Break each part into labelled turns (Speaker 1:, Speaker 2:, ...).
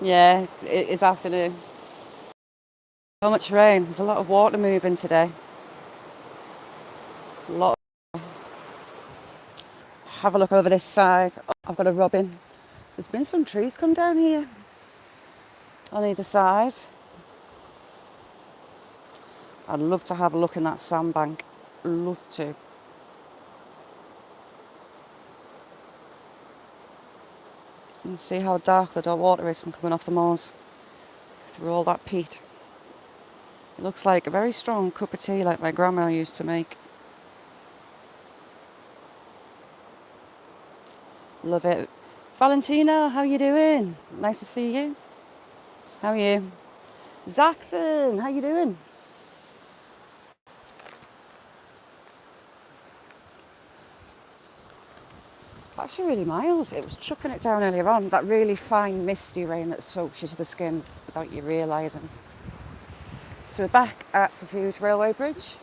Speaker 1: Yeah, it is afternoon. So much rain. There's a lot of water moving today. A lot. Have a look over this side. Oh, I've got a robin. There's been some trees come down here on either side. I'd love to have a look in that sandbank. Love to. And see how dark the water is from coming off the moors through all that peat. It looks like a very strong cup of tea like my grandma used to make. Love it. Valentina, how you doing? Nice to see you. How are you? Zaxon, how you doing? Actually really mild. It was chucking it down earlier on. That really fine misty rain that soaks you to the skin without you realising. So we're back at the huge railway bridge.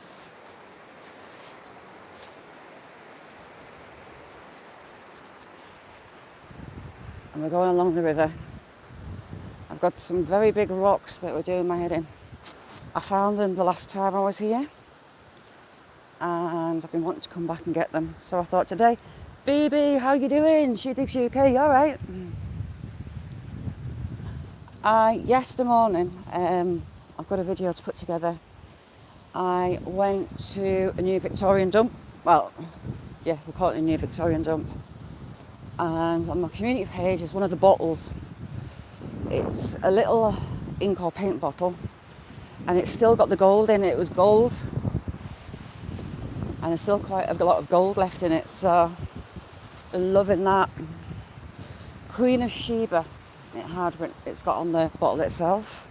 Speaker 1: And we're going along the river. I've got some very big rocks that were doing my head in. I found them the last time I was here. And I've been wanting to come back and get them. So I thought today, Phoebe, how you doing? She Digs UK, you alright? Yesterday morning, I've got a video to put together. I went to a new Victorian dump. Well, yeah, we call it a new Victorian dump. And on my community page is one of the bottles. It's a little ink or paint bottle. And it's still got the gold in it. It was gold. And there's still quite a lot of gold left in it. So I'm loving that. Queen of Sheba. It's got on the bottle itself.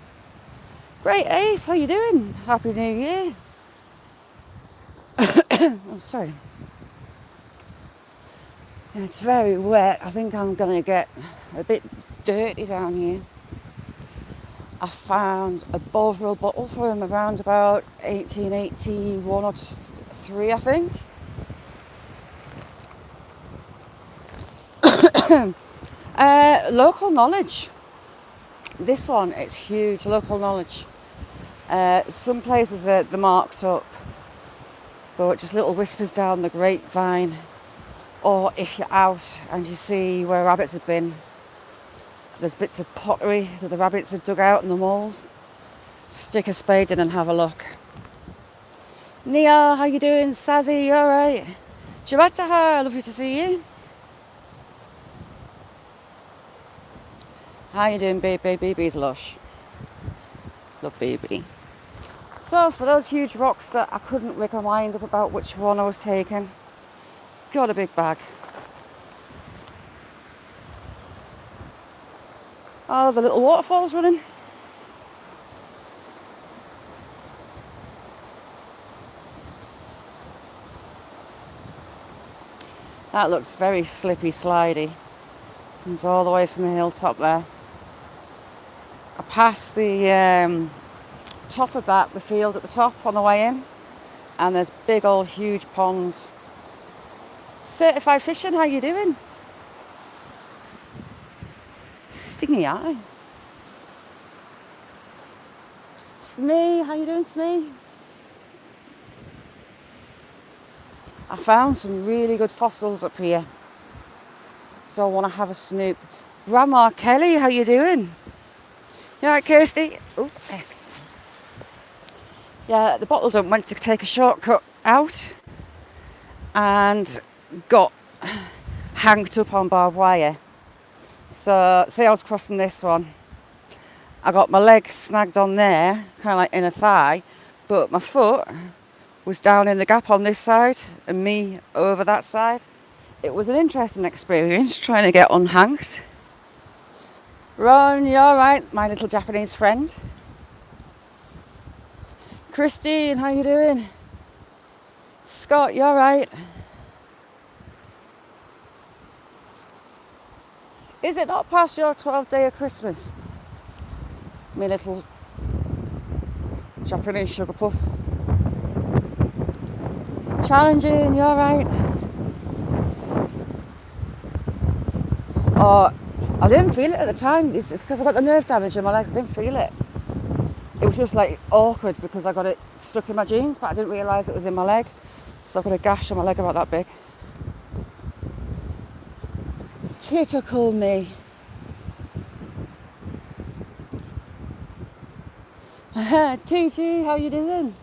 Speaker 1: Great Ace, how you doing? Happy New Year. Oh, sorry. It's very wet. I think I'm going to get a bit dirty down here. I found a Bovril bottle for him around about 1881 or 3, I think. Local knowledge. This one, it's huge, local knowledge. Some places they're marked up, but just little whispers down the grapevine. Or if you're out and you see where rabbits have been, there's bits of pottery that the rabbits have dug out in the moles. Stick a spade in and have a look. Nia, how you doing? Sazzy, you alright? Shabataha, lovely to see you. How you doing, baby? Baby's lush. Love baby. So for those huge rocks that I couldn't make my mind up about which one I was taking, got a big bag. Oh, the little waterfall's running. That looks very slippy, slidey. Comes all the way from the hilltop there. I passed the top of that, the field at the top on the way in, and there's big old huge ponds. Certified fishing, how you doing? Stingy eye. Smee, how you doing, Smee? I found some really good fossils up here, so I want to have a snoop. Grandma Kelly, how you doing? You alright, Kirsty? Oh, yeah, the bottle dump went to take a shortcut out and got hanged up on barbed wire. So, see, I was crossing this one. I got my leg snagged on there, kind of like in a thigh, but my foot was down in the gap on this side and me over that side. It was an interesting experience trying to get unhanged. Ron, you alright? My little Japanese friend. Christine, how you doing? Scott, you alright? Is it not past your 12th day of Christmas? My little Japanese sugar puff. Challenging, you alright? Oh, I didn't feel it at the time. It's because I got the nerve damage in my legs. I didn't feel it. It was just like awkward because I got it stuck in my jeans, but I didn't realise it was in my leg. So I've got a gash on my leg about that big. Typical me. TG, how you doing?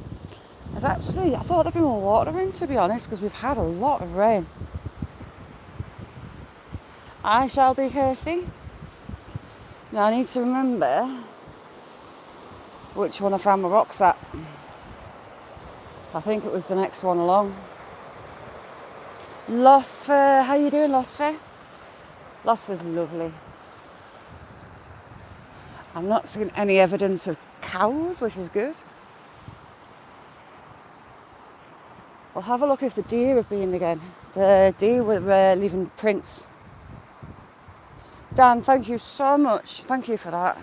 Speaker 1: I thought there'd be more water in, to be honest, because we've had a lot of rain. I shall be Kirsty. Now I need to remember which one I found my rocks at. I think it was the next one along. Losfer, how you doing, Losfer? Losfer's lovely. I'm not seeing any evidence of cows, which is good. We'll have a look if the deer have been again. The deer were leaving prints. Dan, thank you so much. Thank you for that.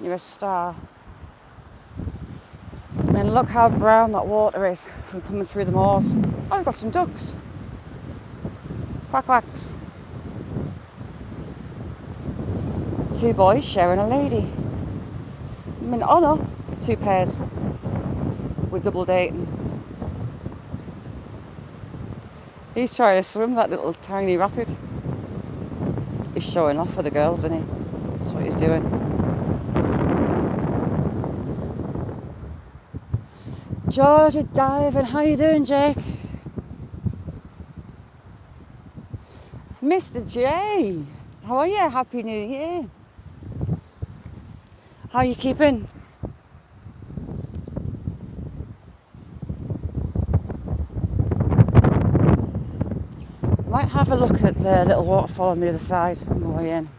Speaker 1: You're a star. And look how brown that water is from coming through the moors. Oh, we've got some ducks. Quack quacks. 2 boys sharing a lady. I mean, oh no, 2 pairs. We're double dating. He's trying to swim that little tiny rapid. He's showing off for the girls, isn't he? That's what he's doing. Georgia diving, how you doing, Jake? Mr. J, how are you? Happy New Year. How are you keeping? Might have a look at the little waterfall on the other side on the way in.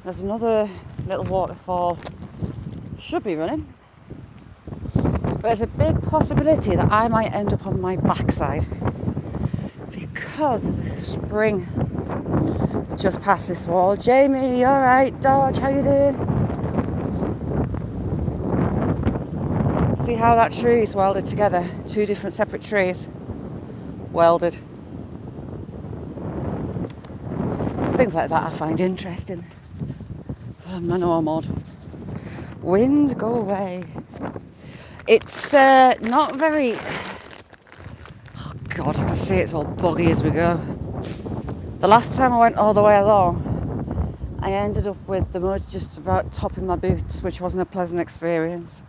Speaker 1: There's another little waterfall, should be running. But there's a big possibility that I might end up on my backside because there's a spring just past this wall. Jamie, you alright? Dodge, how you doing? See how that tree is welded together? 2 different separate trees welded. Things like that I find interesting. I'm a nomad. Wind, go away. It's not very... Oh God, I can see it's all boggy as we go. The last time I went all the way along, I ended up with the mud just about topping my boots, which wasn't a pleasant experience.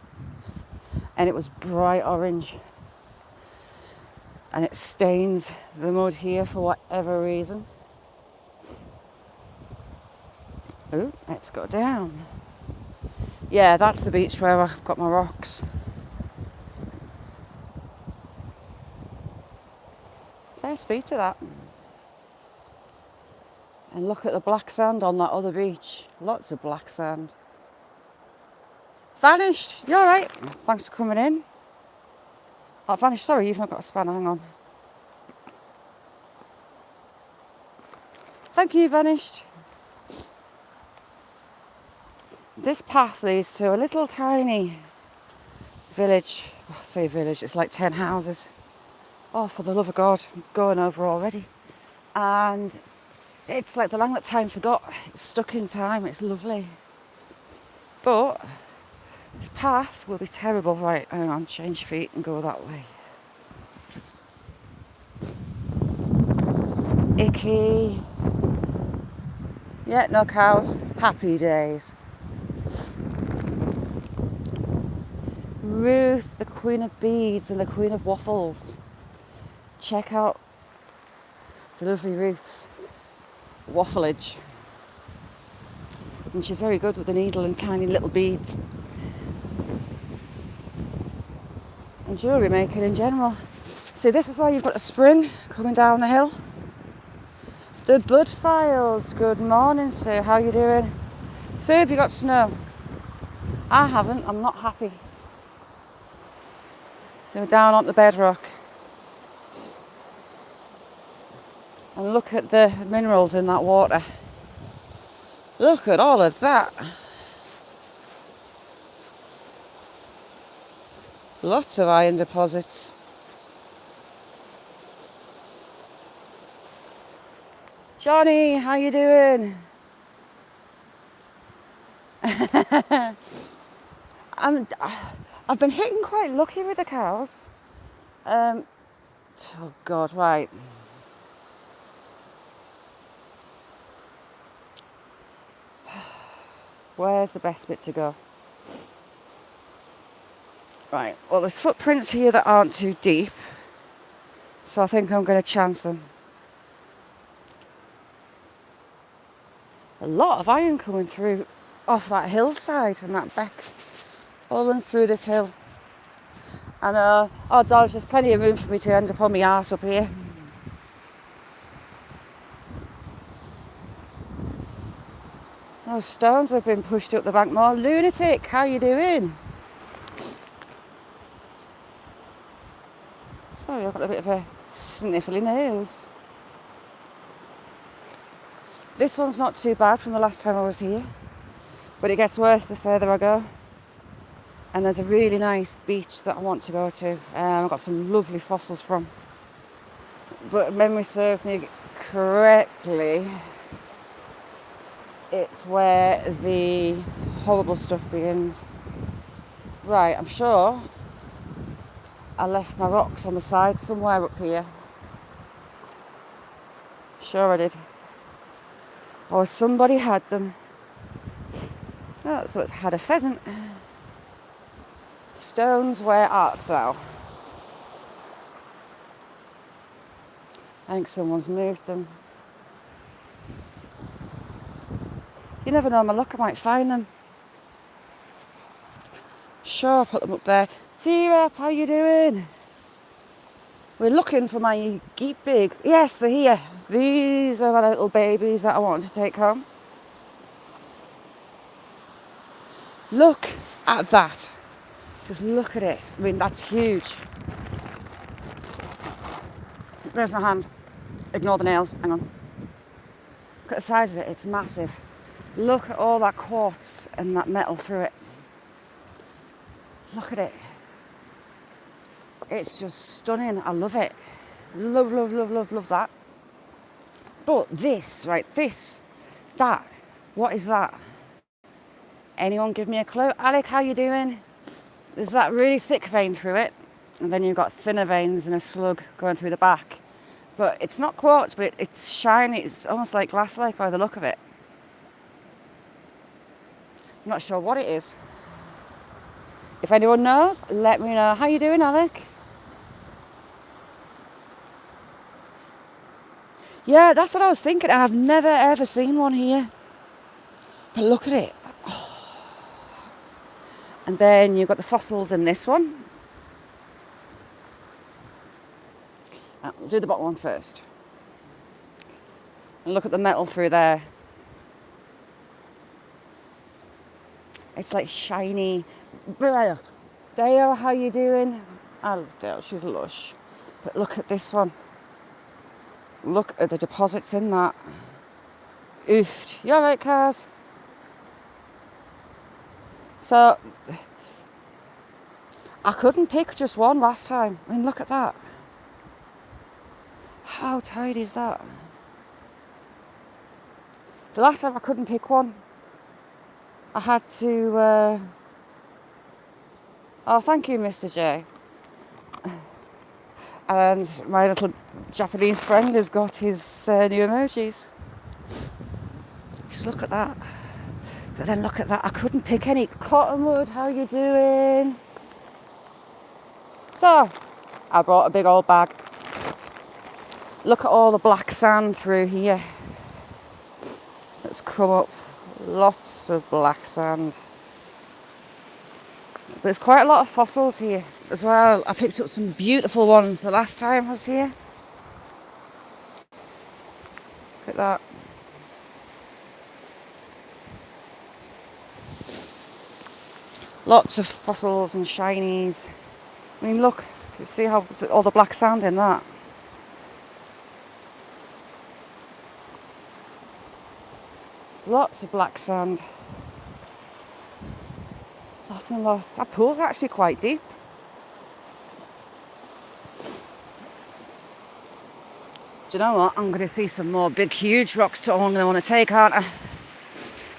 Speaker 1: And it was bright orange. And it stains the mud here for whatever reason. Oh, let's go down. Yeah, that's the beach where I've got my rocks. Fair speed to that. And look at the black sand on that other beach. Lots of black sand. Vanished, you alright? Thanks for coming in. Oh, Vanished, sorry, you've not got a spanner, hang on. Thank you, Vanished. This path leads to a little tiny village. I say village, it's like 10 houses. Oh, for the love of God, I'm going over already. And it's like the land that time forgot. It's stuck in time, it's lovely. But this path will be terrible. Right, hang on, change feet and go that way. Icky. Yeah, no cows. Happy days. Ruth, the Queen of Beads and the Queen of Waffles. Check out the lovely Ruth's waffleage. And she's very good with the needle and tiny little beads. And jewellery making in general. See, this is why you've got a spring coming down the hill. The Bud Files. Good morning, Sue. How you doing? Sue, have you got snow? I haven't. I'm not happy. So we're down on the bedrock. And look at the minerals in that water. Look at all of that. Lots of iron deposits. Johnny, how you doing? I'm, I've been hitting quite lucky with the cows. Oh God, right. Where's the best bit to go? Right, well there's footprints here that aren't too deep, so I think I'm going to chance them. A lot of iron coming through off that hillside and that beck. All runs through this hill. And oh dollars, there's plenty of room for me to end up on my arse up here. Those stones have been pushed up the bank more. Lunatic, how you doing? Sorry, I've got a bit of a sniffly nose. This one's not too bad from the last time I was here, but it gets worse the further I go. And there's a really nice beach that I want to go to. I've got some lovely fossils from. But if memory serves me correctly, it's where the horrible stuff begins. Right, I'm sure I left my rocks on the side somewhere up here. Sure I did. Or somebody had them. Oh, so it's had a pheasant. Stones, where art thou? I think someone's moved them. You never know my luck, I might find them. Sure, I'll put them up there. T-Rap, how you doing? We're looking for my geek big. Yes, they're here. These are my little babies that I want to take home. Look at that. Just look at it. I mean, that's huge. There's my hand. Ignore the nails. Hang on. Look at the size of it. It's massive. Look at all that quartz and that metal through it. Look at it. It's just stunning. I love it. Love, love, love, love, love that. But this, right, that, what is that? Anyone give me a clue? Alec, how you doing? There's that really thick vein through it, and then you've got thinner veins and a slug going through the back. But it's not quartz, but it's shiny. It's almost like glass-like by the look of it. I'm not sure what it is. If anyone knows, let me know. How you doing, Alec? Yeah, that's what I was thinking. I've never ever seen one here. But look at it. Oh. And then you've got the fossils in this one. We'll do the bottom one first. And look at the metal through there. It's like shiny. Dale, how you doing? I love Dale, she's a lush. But look at this one. Look at the deposits in that. Oof. You alright, Cars? So, I couldn't pick just one last time. I mean, look at that. How tight is that? The last time I couldn't pick one. I had to... Oh, thank you, Mr. J. And my little Japanese friend has got his new emojis. Just look at that. But then look at that. I couldn't pick any. Cottonwood, how you doing? So, I brought a big old bag. Look at all the black sand through here. Let's come up. Lots of black sand. There's quite a lot of fossils here as well. I picked up some beautiful ones the last time I was here. Look at that. Lots of fossils and shinies. I mean, look, you see how all the black sand in that. Lots of black sand. Lots and lots. That pool's actually quite deep. Do you know what? I'm going to see some more big, huge rocks to I'm going to want to take, aren't I?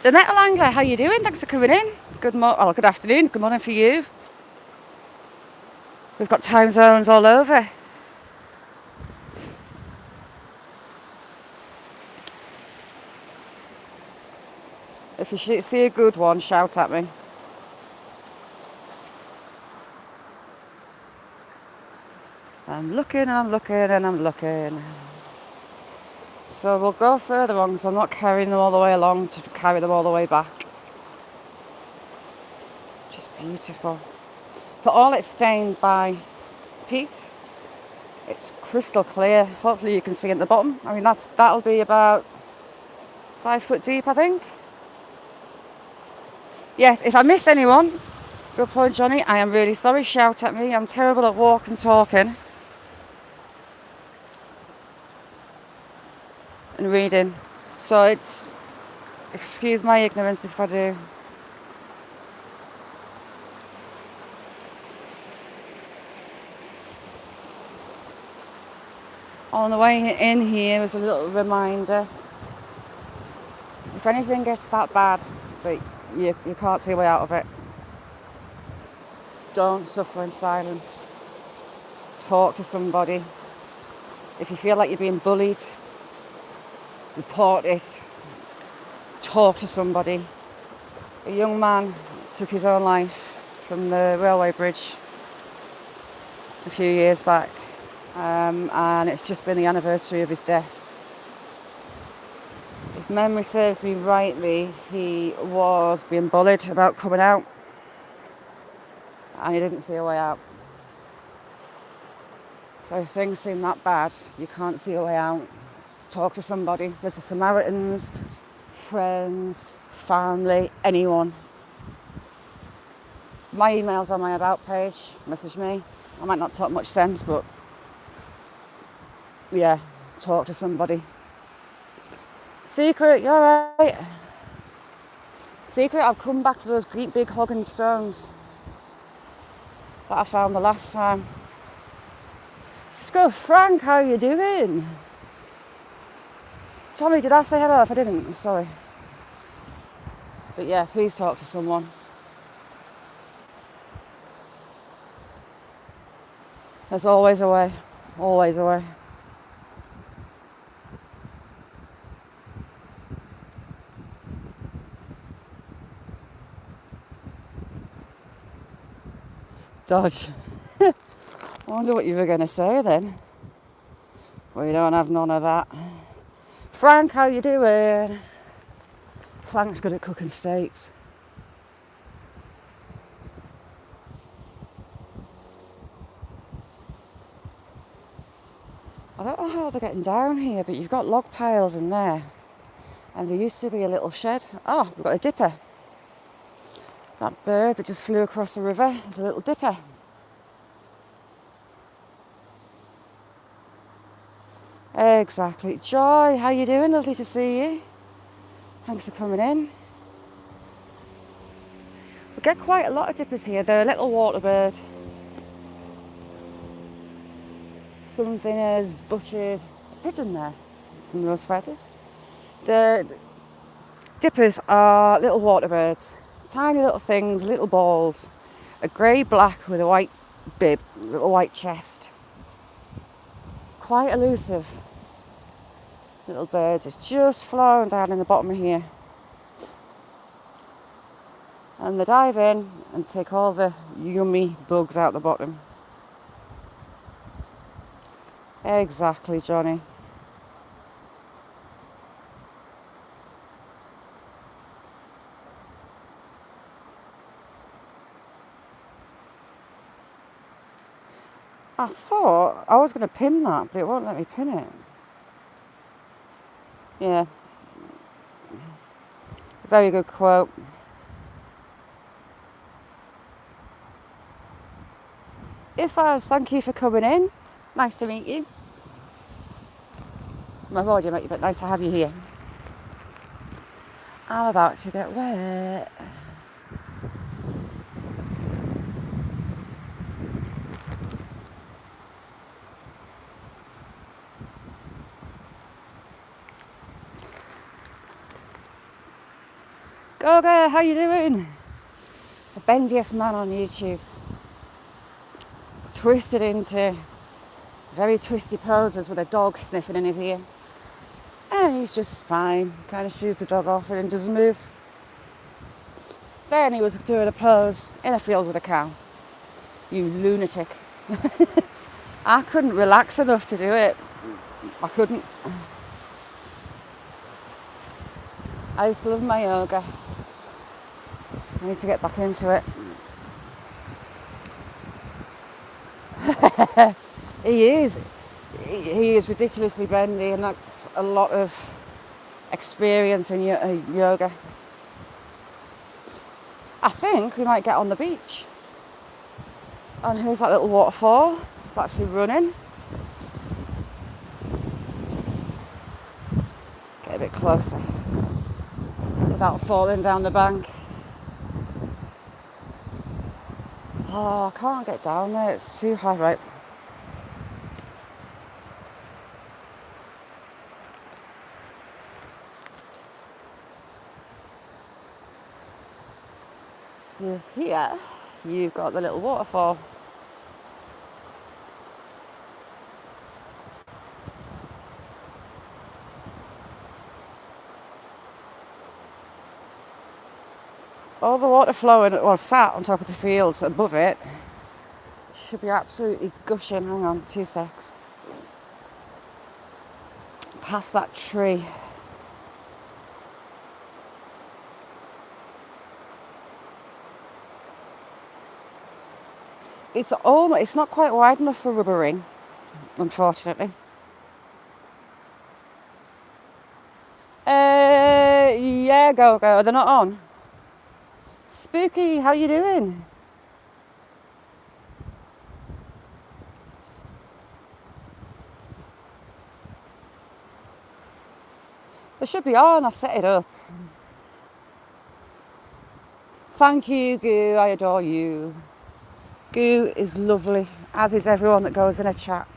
Speaker 1: The Metal Angler, how you doing? Thanks for coming in. Good afternoon. Good morning for you. We've got time zones all over. If you see a good one, shout at me. I'm looking and I'm looking and I'm looking. So we'll go further on because I'm not carrying them all the way along to carry them all the way back. Just beautiful. But all it's stained by peat. It's crystal clear. Hopefully you can see at the bottom. I mean, that'll be about 5 foot deep, I think. Yes, if I miss anyone, good point, Johnny. I am really sorry. Shout at me. I'm terrible at walking, talking, and reading. So excuse my ignorance if I do. On the way in here was a little reminder. If anything gets that bad, but you can't see a way out of it, don't suffer in silence. Talk to somebody. If you feel like you're being bullied, report it. Talk to somebody. A young man took his own life from the railway bridge a few years back, and it's just been the anniversary of his death. If memory serves me rightly, he was being bullied about coming out, and he didn't see a way out. So if things seem that bad, you can't see a way out, talk to somebody. There's the Samaritans, friends, family, anyone. My email's on my About page. Message me. I might not talk much sense, but yeah, talk to somebody. Secret, you alright? Secret, I've come back to those great big hugging stones that I found the last time. Scuff Frank, how you doing? Tommy, did I say hello? If I didn't, I'm sorry. But yeah, please talk to someone. There's always a way. Always a way. Dodge. I wonder what you were going to say then. We don't have none of that. Frank, how you doing? Frank's good at cooking steaks. I don't know how they're getting down here, but you've got log piles in there. And there used to be a little shed. Oh, we've got a dipper. That bird that just flew across the river is a little dipper. Exactly. Joy, how you doing? Lovely to see you. Thanks for coming in. We get quite a lot of dippers here. They're a little water bird. Something has butchered a pigeon there from those feathers. The dippers are little water birds. Tiny little things, little balls. A grey-black with a white bib, little white chest. Quite elusive little birds. It's just flowing down in the bottom of here. And they dive in and take all the yummy bugs out the bottom. Exactly, Johnny. I thought I was going to pin that, but it won't let me pin it. Yeah. Very good quote. Ifaz, thank you for coming in. Nice to meet you. I've already met you, but nice to have you here. I'm about to get wet. Goga, how you doing? The bendiest man on YouTube. Twisted into very twisty poses with a dog sniffing in his ear. And he's just fine. Kind of shoos the dog off and doesn't move. Then he was doing a pose in a field with a cow. You lunatic. I couldn't relax enough to do it. I couldn't. I used to love my yoga. I need to get back into it. He is ridiculously bendy, and that's a lot of experience in yoga. I think we might get on the beach. And here's that little waterfall. It's actually running. Get a bit closer without falling down the bank. Oh, I can't get down there. It's too high, right? So here, you've got the little waterfall. All the water flowing, well, sat on top of the fields above it, should be absolutely gushing. Hang on, 2 secs. Past that tree. It's not quite wide enough for a rubber ring, unfortunately. Yeah, go. They're not on. Spooky, how you doing? They should be on. I set it up. Thank you, Goo. I adore you. Goo is lovely, as is everyone that goes in a chat.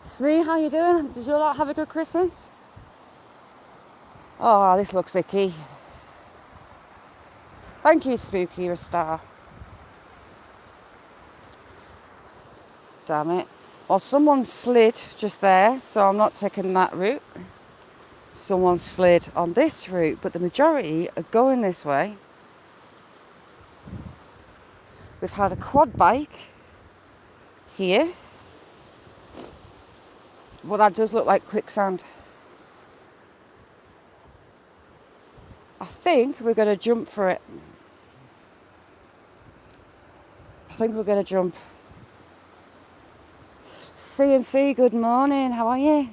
Speaker 1: Smee, how you doing? Did you lot have a good Christmas? Oh, this looks icky. Thank you, Spooky, you're a star. Damn it. Well, someone slid just there, so I'm not taking that route. Someone slid on this route, but the majority are going this way. We've had a quad bike here. Well, that does look like quicksand. I think we're going to jump for it. I think we're going to jump. C&C, good morning. How are you?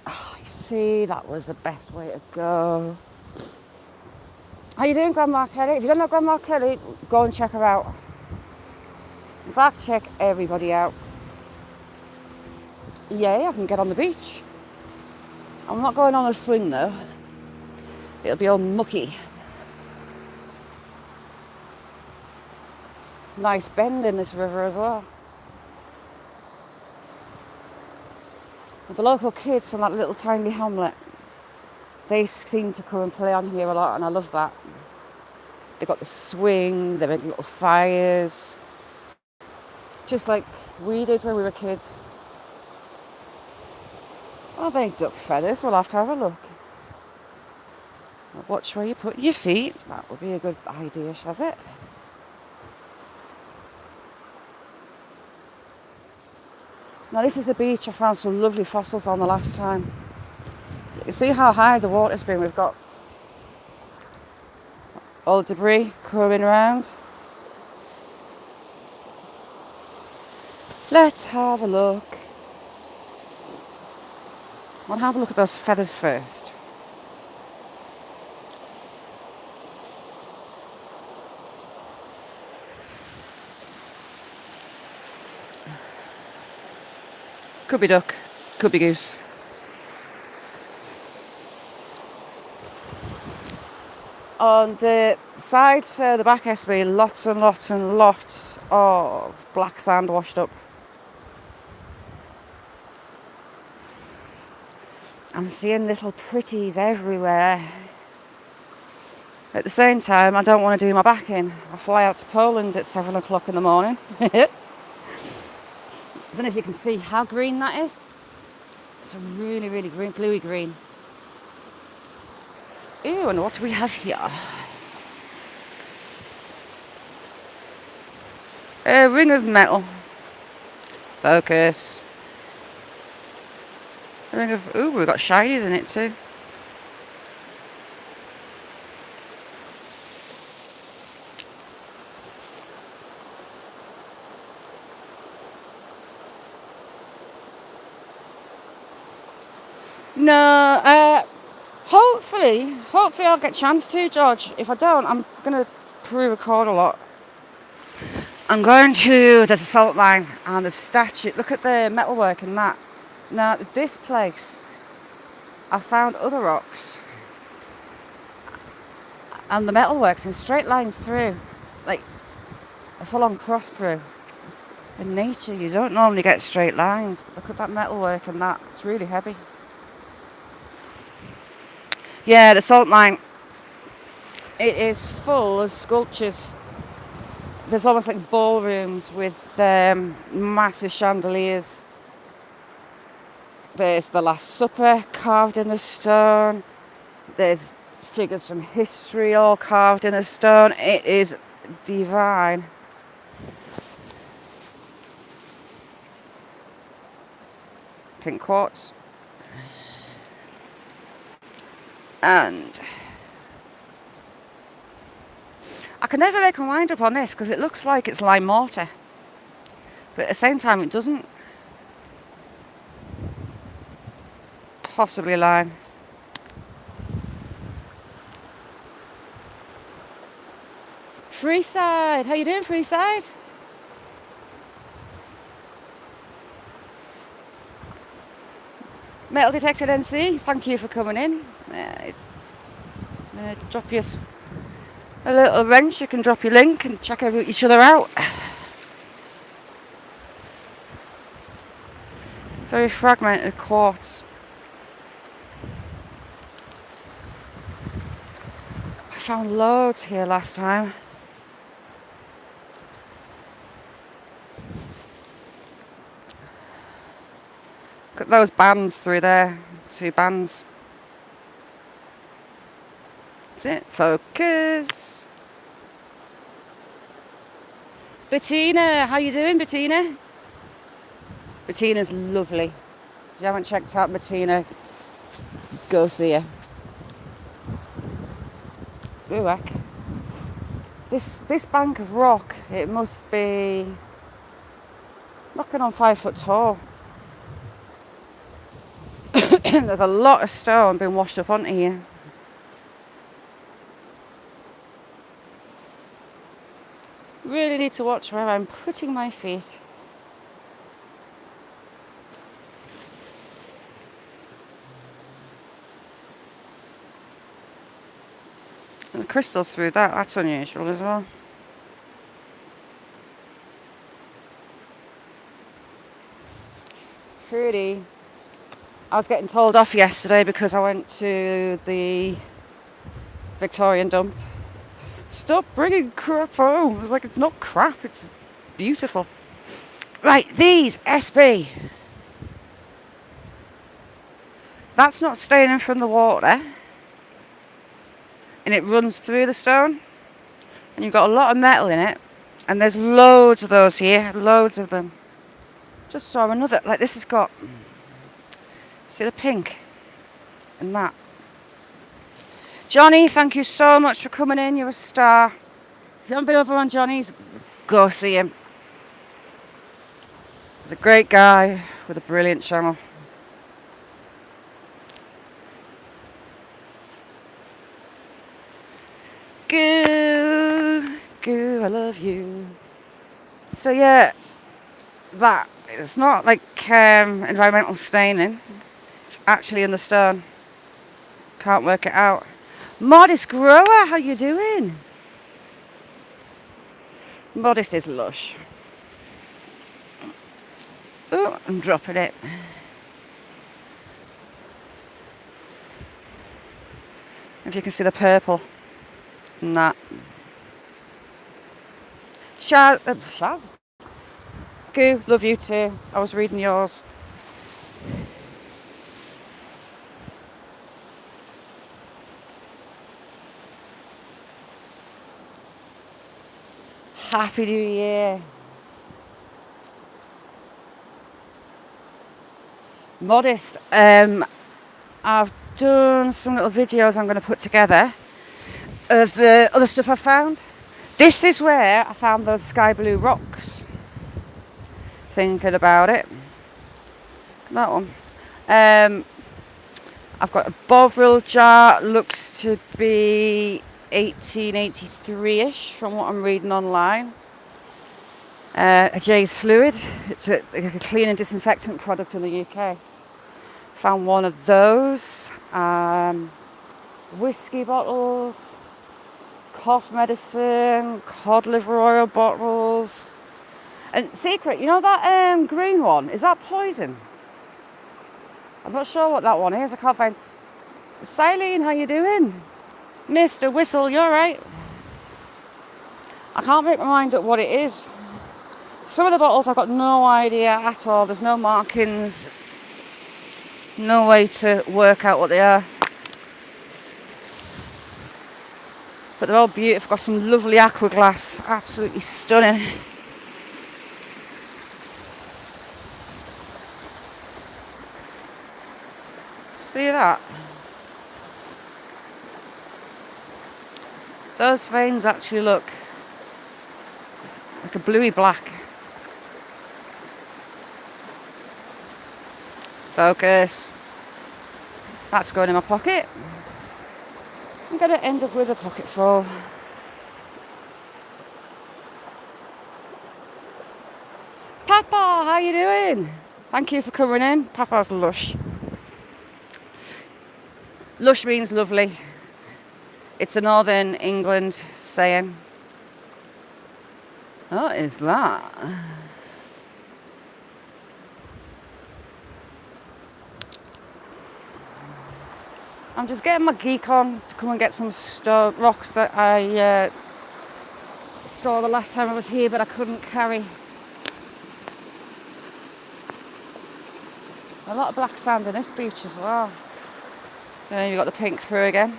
Speaker 1: Oh, I see. That was the best way to go. How you doing, Grandma Kelly? If you don't know Grandma Kelly, go and check her out. In fact, check everybody out. Yeah, I can get on the beach. I'm not going on a swing though. It'll be all mucky. Nice bend in this river as well. And the local kids from that little tiny hamlet, they seem to come and play on here a lot, and I love that. They've got the swing, they make little fires. Just like we did when we were kids. Are they duck feathers? We'll have to have a look. Watch where you put your feet. That would be a good idea, shall it? Now this is the beach I found some lovely fossils on the last time. You can see how high the water's been. We've got all the debris coming around. Let's have a look. I'll have a look at those feathers first. Could be duck, could be goose. On the sides further back has been lots and lots and lots of black sand washed up. I'm seeing little pretties everywhere. At the same time, I don't want to do my back in. I fly out to Poland at 7 o'clock in the morning. I don't know if you can see how green that is. It's a really, really green, bluey green. Ew, and what do we have here? A ring of metal. Focus. A ring of... Ooh, we've got shinies in it too. No, hopefully I'll get a chance to, George. If I don't, I'm going to pre-record a lot. I'm going to, there's a salt mine and there's a statue. Look at the metalwork in that. Now, this place, I found other rocks. And the metalwork's in straight lines through. Like, a full-on cross through. In nature, you don't normally get straight lines. But look at that metalwork and that. It's really heavy. Yeah, the salt mine. It is full of sculptures. There's almost like ballrooms with massive chandeliers. There's the Last Supper carved in the stone. There's figures from history all carved in the stone. It is divine. Pink quartz. And I can never make a mind up on this because it looks like it's lime mortar. But at the same time it doesn't. Possibly lime. Freeside, how you doing, Freeside? Metal Detected NC, thank you for coming in. I'm going to drop you a little wrench. You can drop your link and check each other out. Very fragmented quartz. I found loads here last time. Look at those bands through there. 2 bands. That's it. Focus. Bettina, how you doing, Bettina? Bettina's lovely. If you haven't checked out Bettina, go see her. Ooh, heck. This bank of rock, it must be knocking on 5 foot tall. There's a lot of stone being washed up onto here. Really need to watch where I'm putting my feet. And the crystals through that's unusual as well. Pretty. I was getting told off yesterday because I went to the Victorian dump. Stop bringing crap home. I was like, it's not crap, it's beautiful. Right, these SB. That's not staining from the water. And it runs through the stone. And you've got a lot of metal in it. And there's loads of those here, loads of them. Just saw another, like this has got, see the pink and that. Johnny, thank you so much for coming in, you're a star. If you haven't been over on Johnny's, go see him. He's a great guy with a brilliant channel. Goo, goo, I love you. So yeah, that, it's not like environmental staining. It's actually in the stone. Can't work it out. Modest Grower, how you doing? Modest is lush. Oh, I'm dropping it. If you can see the purple and that. Shaz. Goo, love you too. I was reading yours. Happy New Year. Modest. I've done some little videos I'm going to put together of the other stuff I found. This is where I found those sky blue rocks. Thinking about it. That one. I've got a Bovril jar. Looks to be 1883-ish from what I'm reading online. A Jay's Fluid. It's a clean and disinfectant product in the UK. Found one of those. Whiskey bottles. Cough medicine. Cod liver oil bottles. And secret, you know that green one? Is that poison? I'm not sure what that one is. I can't find. Silene, how you doing? Mr. Whistle, you alright? I can't make my mind up what it is. Some of the bottles I've got no idea at all. There's no markings. No way to work out what they are. But they're all beautiful. Got some lovely aqua glass. Absolutely stunning. See that? Those veins actually look like a bluey black. Focus. That's going in my pocket. I'm going to end up with a pocket full. Papa, how you doing? Thank you for coming in. Papa's lush. Lush means lovely. It's a Northern England saying. What is that? I'm just getting my geek on to come and get some rocks that I saw the last time I was here, but I couldn't carry. A lot of black sand in this beach as well. So you've got the pink through again.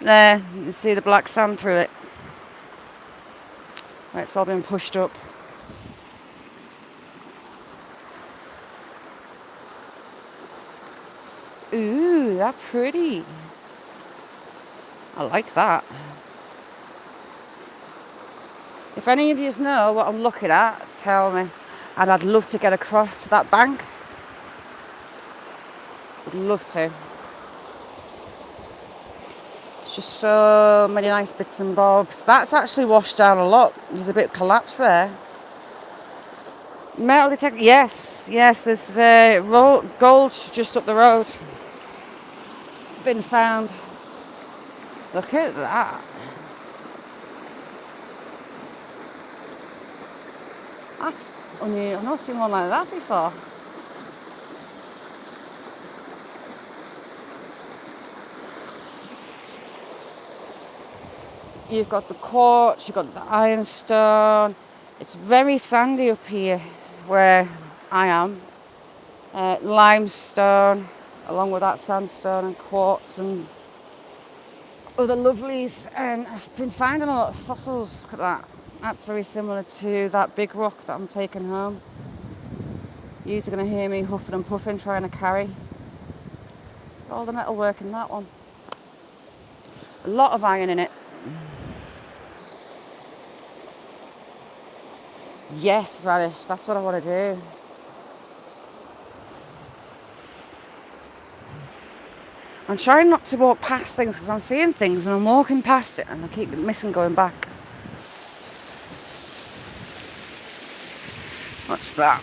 Speaker 1: There, you can see the black sand through it. It's all been pushed up. Ooh, that's pretty. I like that. If any of you know what I'm looking at, tell me. And I'd love to get across to that bank. Would love to. It's just so many nice bits and bobs. That's actually washed down a lot. There's a bit of collapse there. Metal detector, yes. There's gold just up the road. Been found. Look at that. That's unusual. I've not seen one like that before. You've got the quartz, you've got the ironstone. It's very sandy up here where I am. Limestone, along with that sandstone and quartz and other lovelies. And I've been finding a lot of fossils. Look at that. That's very similar to that big rock that I'm taking home. You're going to hear me huffing and puffing trying to carry. All the metal work in that one. A lot of iron in it. Yes, Radish, that's what I want to do. I'm trying not to walk past things because I'm seeing things and I'm walking past it and I keep missing going back. What's that?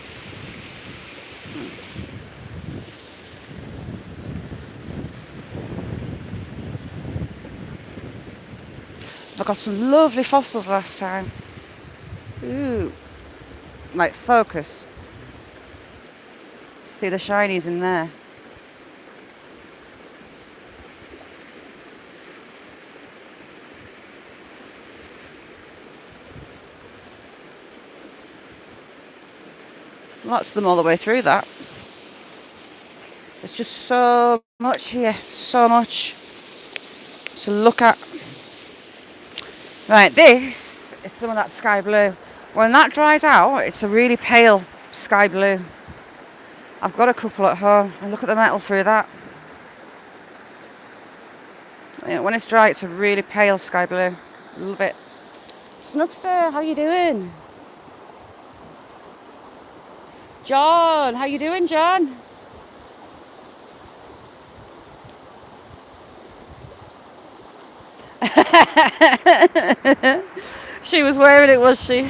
Speaker 1: I got some lovely fossils last time. Ooh. Right, focus. See the shinies in there. Lots of them all the way through that. There's just so much here, so much to look at. Right, this is some of that sky blue. When that dries out, it's a really pale sky blue. I've got a couple at home, and look at the metal through that. Yeah, when it's dry, it's a really pale sky blue. Love it. Snugster, how you doing? John, how you doing, John? She was wearing it, was she?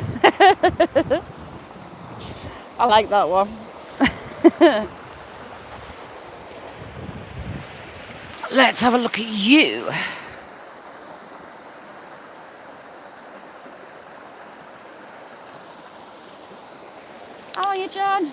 Speaker 1: I like that one. Let's have a look at you. How are you, John?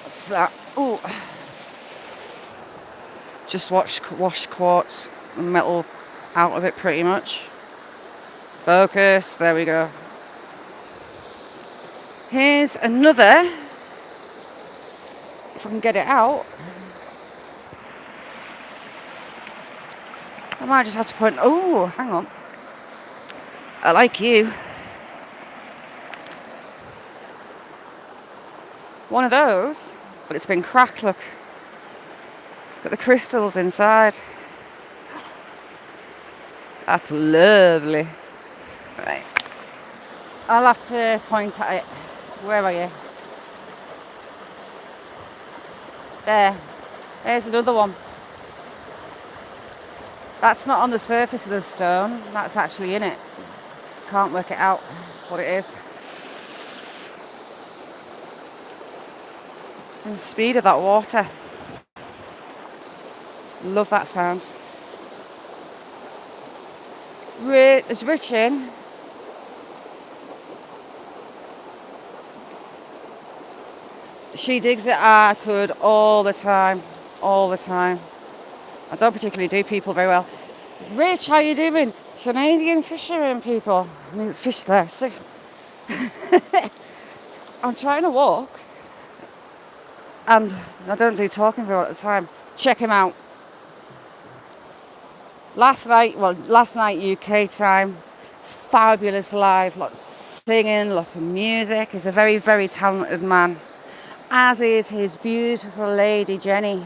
Speaker 1: What's that? Ooh. Just washed quartz and metal out of it pretty much. Focus, there we go. Here's another, if I can get it out. I might just have to put, oh, hang on. I like you. One of those, but it's been cracked, look. Got the crystals inside. That's lovely. Right. I'll have to point at it. Where are you? There. There's another one. That's not on the surface of the stone. That's actually in it. Can't work it out what it is. And the speed of that water. Love that sound. There's Rich in. She digs it. I could all the time. All the time. I don't particularly do people very well. Rich, how you doing? Canadian fishermen people. I mean, fish there. So I'm trying to walk. And I don't do talking very well at the time. Check him out. Last night UK time, fabulous live, lots of singing, lots of music. He's a very, very talented man, as is his beautiful lady, Jenny.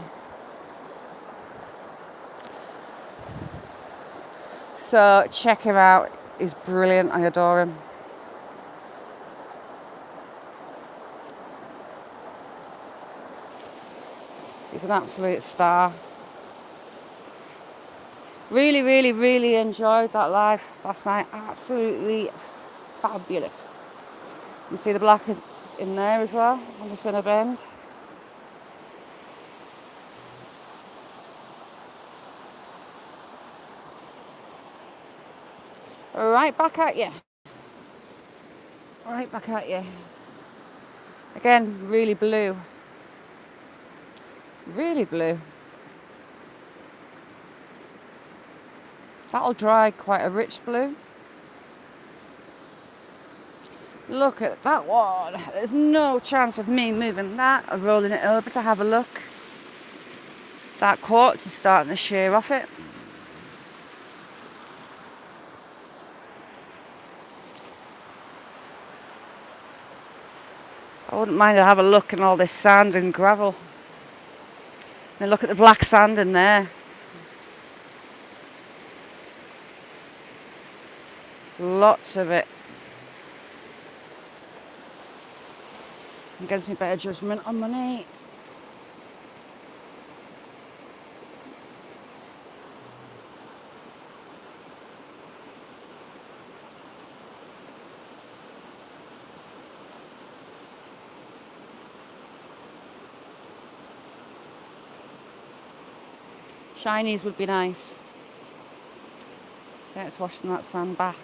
Speaker 1: So check him out, he's brilliant, I adore him. He's an absolute star. Really, really, really enjoyed that live last night. Absolutely fabulous. You see the black in there as well on the centre bend. Right back at you. Right back at you. Again, really blue. Really blue. That'll dry quite a rich blue. Look at that one. There's no chance of me moving that or rolling it over to have a look. That quartz is starting to shear off it. I wouldn't mind to have a look in all this sand and gravel. And look at the black sand in there. Lots of it. Against me better judgment on money. Shinies would be nice. So it's washing that sand back.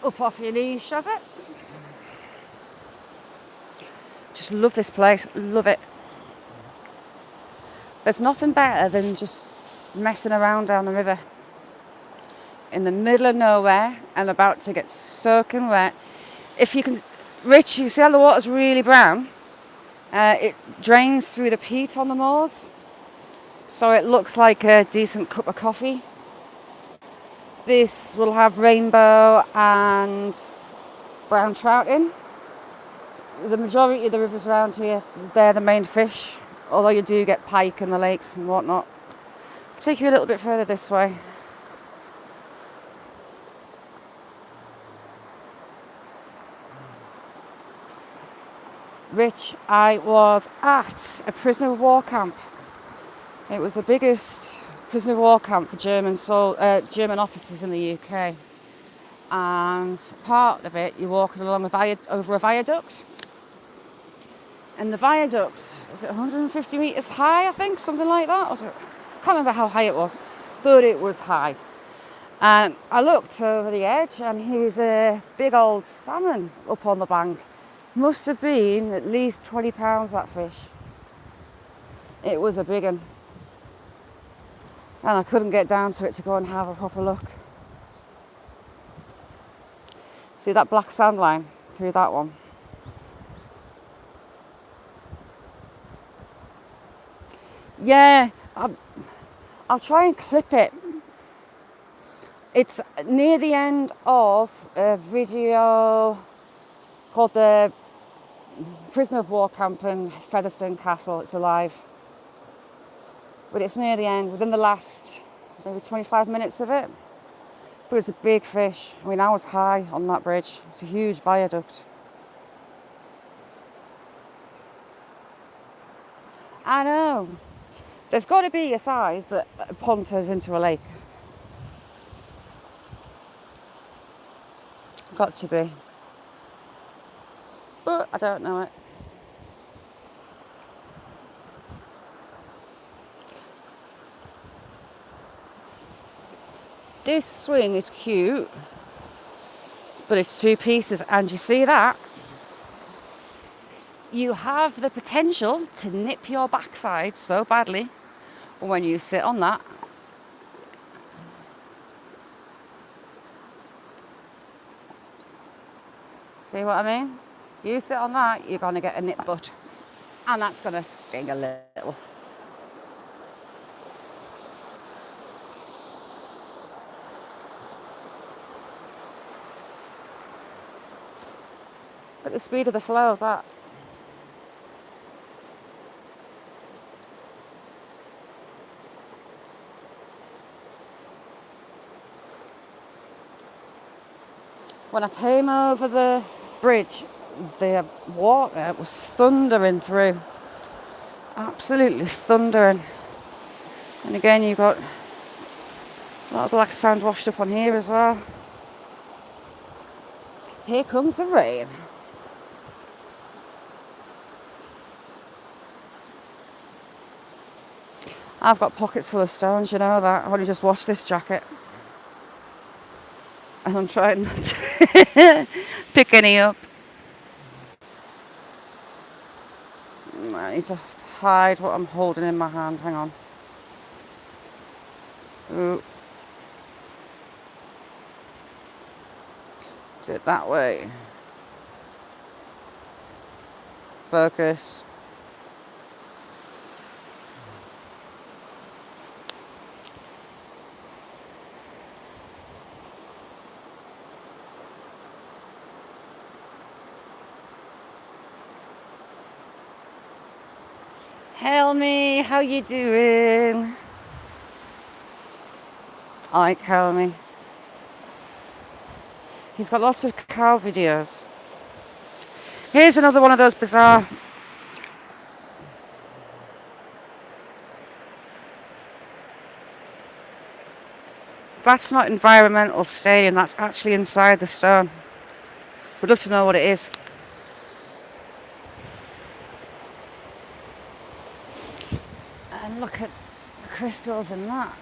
Speaker 1: Up off your knees, shaz it? Just love this place, love it. There's nothing better than just messing around down the river in the middle of nowhere and about to get soaking wet. If you can, Rich, you see how the water's really brown? It drains through the peat on the moors, so it looks like a decent cup of coffee. This will have rainbow and brown trout in. The majority of the rivers around here, they're the main fish, although you do get pike in the lakes and whatnot. Take you a little bit further this way. Rich, I was at a prisoner of war camp. It was the biggest prisoner of war camp for German officers in the UK. And part of it, you're walking along over a viaduct. And the viaduct, was it 150 metres high, I think, something like that? I can't remember how high it was, but it was high. And I looked over the edge and here's a big old salmon up on the bank. Must have been at least 20 pounds, that fish. It was a big one. And I couldn't get down to it to go and have a proper look. See that black sand line through that one? Yeah, I'll try and clip it. It's near the end of a video called the Prisoner of War Camp in Featherstone Castle. It's alive. But it's near the end, within the last maybe 25 minutes of it. But it's a big fish. I mean, I was high on that bridge. It's a huge viaduct. I know. There's got to be a size that a pond turns into a lake. Got to be. But I don't know it. This swing is cute, but it's two pieces, and you see that? You have the potential to nip your backside so badly when you sit on that. See what I mean? You sit on that, you're going to get a nip butt. And that's going to sting a little. At the speed of the flow of that. When I came over the bridge, the water was thundering through. Absolutely thundering. And again, you've got a lot of black sand washed up on here as well. Here comes the rain. I've got pockets full of stones, you know that. I've only just washed this jacket. And I'm trying not to pick any up. I need to hide what I'm holding in my hand. Hang on. Ooh. Do it that way. Focus. Helmy, how you doing? I like Helmy. He's got lots of cow videos. Here's another one of those bizarre. That's not environmental staining, that's actually inside the stone. We'd love to know what it is. And look at the crystals in that.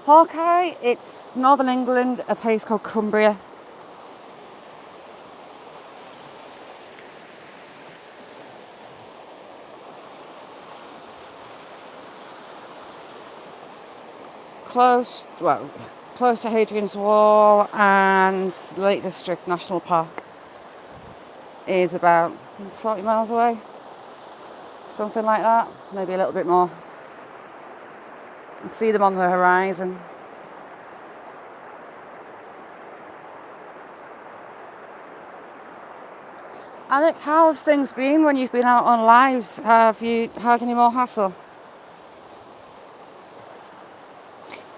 Speaker 1: Hawkeye, it's Northern England, a place called Cumbria. Close to Hadrian's Wall, and Lake District National Park is about 40 miles away. Something like that, maybe a little bit more. And see them on the horizon. Alec, how have things been when you've been out on lives? Have you had any more hassle?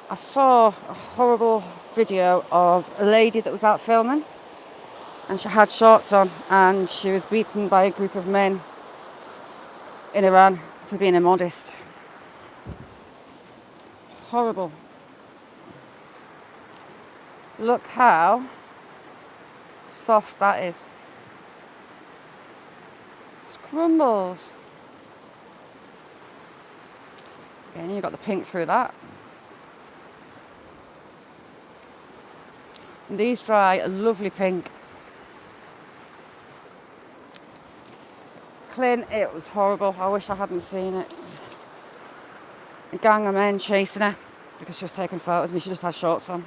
Speaker 1: I saw a horrible video of a lady that was out filming, and she had shorts on, and she was beaten by a group of men in Iran for being immodest. Horrible. Look how soft that is. It's crumbles. And you've got the pink through that. And these dry a lovely pink. Clint, it was horrible. I wish I hadn't seen it. A gang of men chasing her because she was taking photos and she just had shorts on.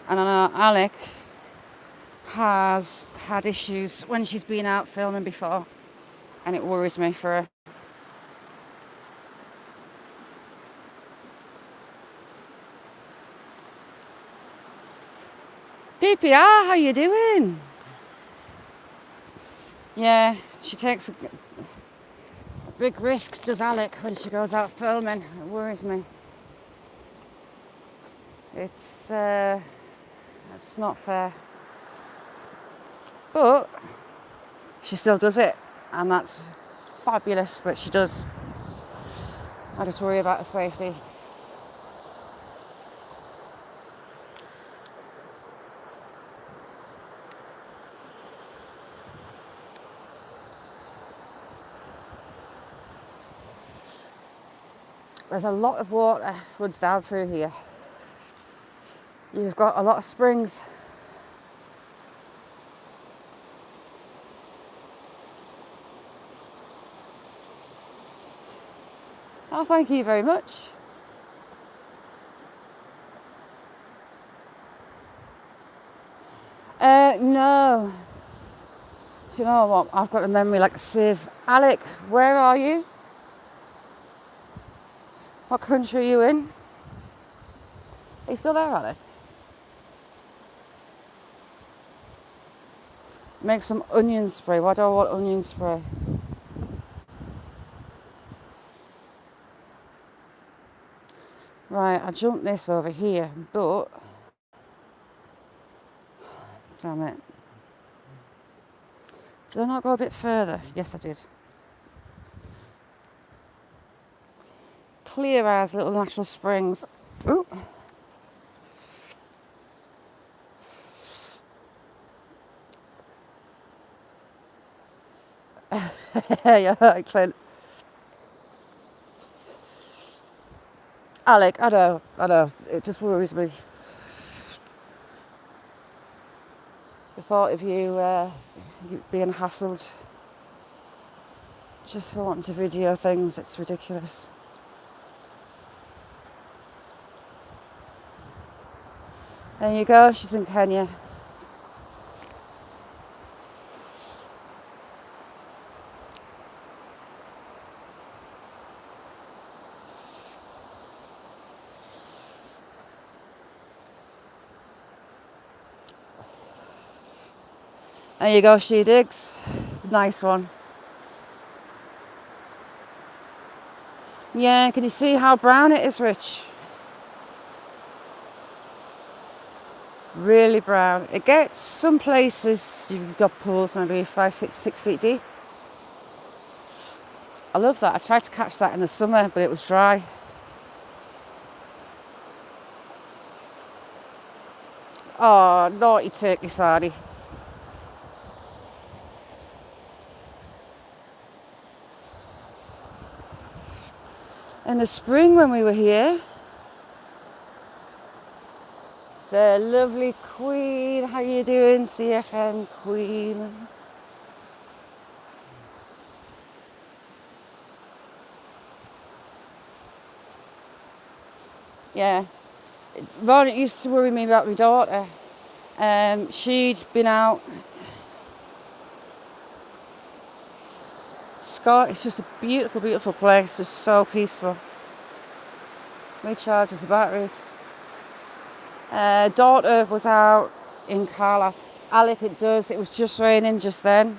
Speaker 1: And I know Alec has had issues when she's been out filming before, and it worries me for her. PPR, how you doing? Yeah, she takes a big risk, does Alec, when she goes out filming. It worries me. It's not fair. But she still does it, and that's fabulous that she does. I just worry about her safety. There's a lot of water runs down through here. You've got a lot of springs. Oh, thank you very much. No. Do you know what? I've got a memory like a sieve. Alec, where are you? What country are you in? Are you still there, Alec? Make some onion spray. Why do I want onion spray? Right, I jumped this over here, but... Damn it. Did I not go a bit further? Yes, I did. Clear as little natural springs. Ooh. Yeah, Clint. Alec, I know. It just worries me. The thought of you being hassled just for wanting to video things, it's ridiculous. There you go, she's in Kenya. There you go, she digs. Nice one. Yeah, can you see how brown it is, Rich? Really brown. It gets some places, you've got pools maybe 6 feet deep. I love that. I tried to catch that in the summer, but it was dry. Oh, naughty turkey sardy. in the spring when we were here. The lovely Queen. How you doing, CFN Queen? Yeah. Ron, it used to worry me about my daughter. She'd been out. Scott, it's just a beautiful, beautiful place. It's so peaceful. Recharges the batteries. Daughter was out in Carla. Alec, it does. It was just raining just then.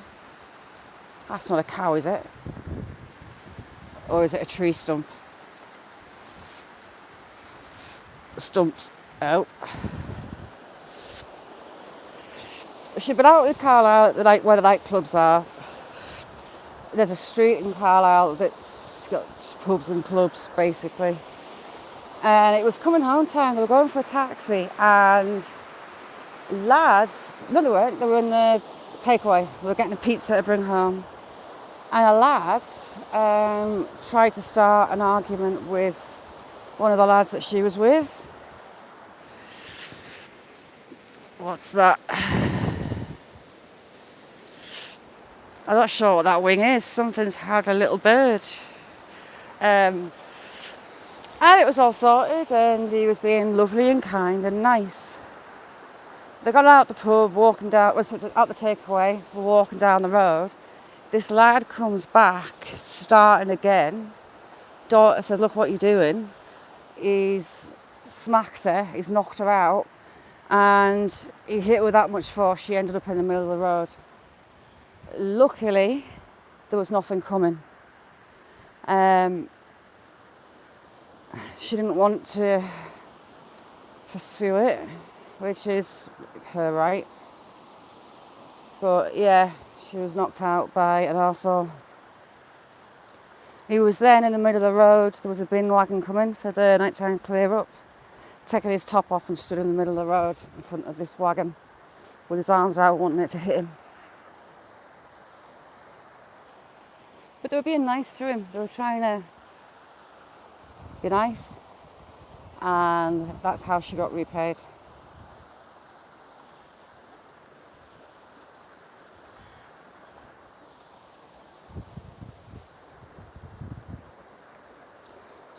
Speaker 1: That's not a cow, is it? Or is it a tree stump? The stump's out. She'd been out with Carlisle at the night where the nightclubs are. There's a street in Carlisle that's got pubs and clubs, basically. And it was coming home time. They were going for a taxi, and lads, no, they weren't. They were in the takeaway. They were getting a pizza to bring home. And a lad tried to start an argument with one of the lads that she was with. What's that? I'm not sure what that wing is. Something's had a little bird. And it was all sorted, and he was being lovely and kind and nice. They got out the pub, walking down, out the takeaway, we're walking down the road. This lad comes back, starting again. Daughter said, look what you're doing. He's smacked her, he's knocked her out, and he hit her with that much force, she ended up in the middle of the road. Luckily, there was nothing coming. She didn't want to pursue it, which is her right. But yeah, she was knocked out by an arsehole. He was then in the middle of the road. There was a bin wagon coming for the nighttime clear up. Taking his top off and stood in the middle of the road in front of this wagon with his arms out, wanting it to hit him. But they were being nice to him. They were trying to be nice. And that's how she got repaid.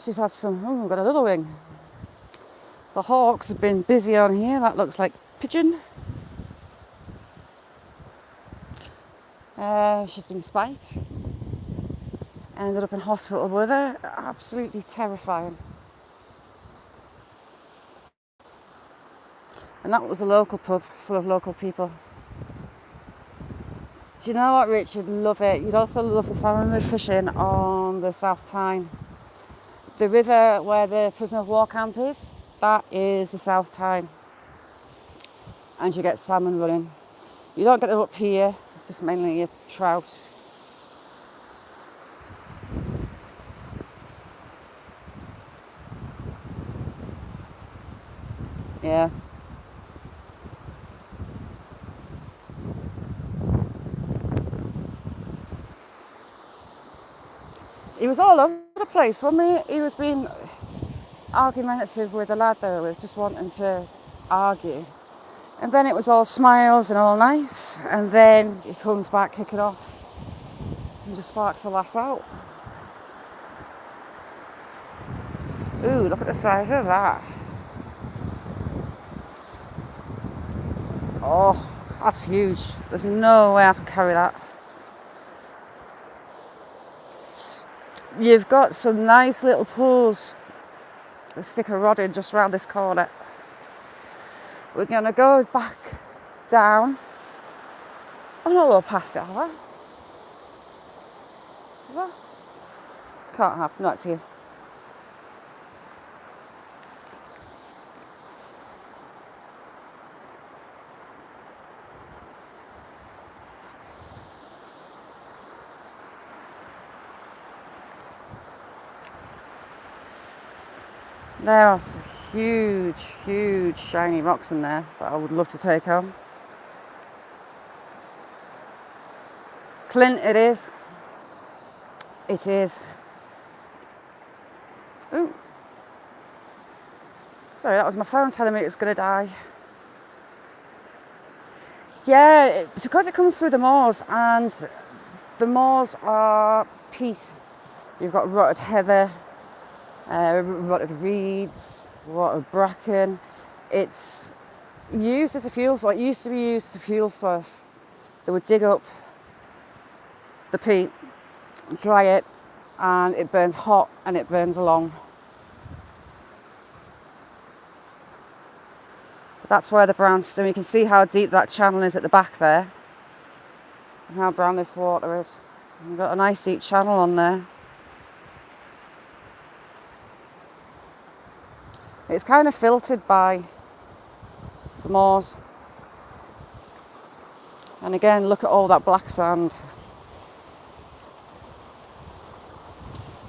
Speaker 1: She's had some, we've got another wing. The hawks have been busy on here. That looks like pigeon. She's been spiked. Ended up in hospital with her. Absolutely terrifying. And that was a local pub full of local people. Do you know what, Rich? You'd love it. You'd also love the salmon fishing on the South Tyne. The river where the prisoner of war camp is, that is the South Tyne. And you get salmon running. You don't get them up here. It's just mainly your trout. Yeah. He was all over the place, wasn't he? He was being argumentative with the lad they were with, just wanting to argue. And then it was all smiles and all nice. And then he comes back kicking off and just sparks the lass out. Ooh, look at the size of that. Oh, that's huge. There's no way I can carry that. You've got some nice little pools. Let's stick a rod in just round this corner. We're going to go back down. Oh no, we're past it, have I? Can't have, no, it's here. There are some huge, huge shiny rocks in there that I would love to take home. Clint, it is. It is. Sorry, that was my phone telling me it was going to die. Yeah, it's because it comes through the moors, and the moors are peat. You've got rotted heather, rotted reeds, rotted bracken. It's used as a fuel source. It used to be used as a fuel source. They would dig up the peat, dry it, and it burns hot and it burns along. That's where the brownstone, you can see how deep that channel is at the back there and how brown this water is. You've got a nice deep channel on there. It's kind of filtered by the moors. And again, look at all that black sand.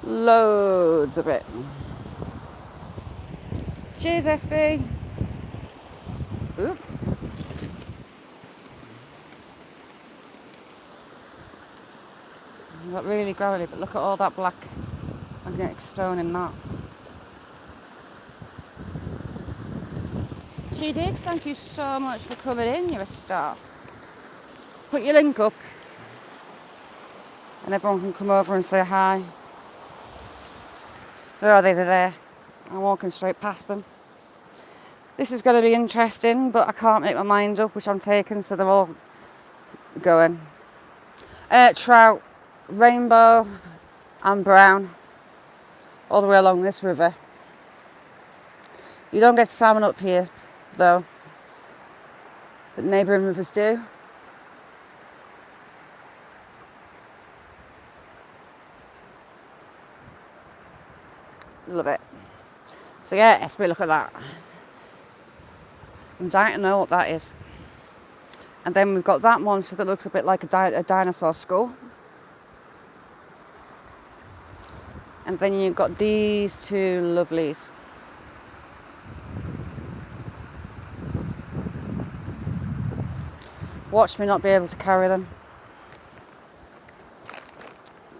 Speaker 1: Loads of it. Cheers, SB. Oop. Not really gravelly, but look at all that black magnetic stone in that. She Diggs, thank you so much for coming in. You're a star. Put your link up and everyone can come over and say hi. Where are they? They're there. I'm walking straight past them. This is going to be interesting, but I can't make my mind up which I'm taking, so they're all going. Trout, rainbow and brown, all the way along this river. You don't get salmon up here, though. The neighbouring rivers do. Love it. So yeah, SB, look at that. I'm dying to know what that is. And then we've got that monster that looks a bit like a dinosaur skull. And then you've got these two lovelies. Watch me not be able to carry them.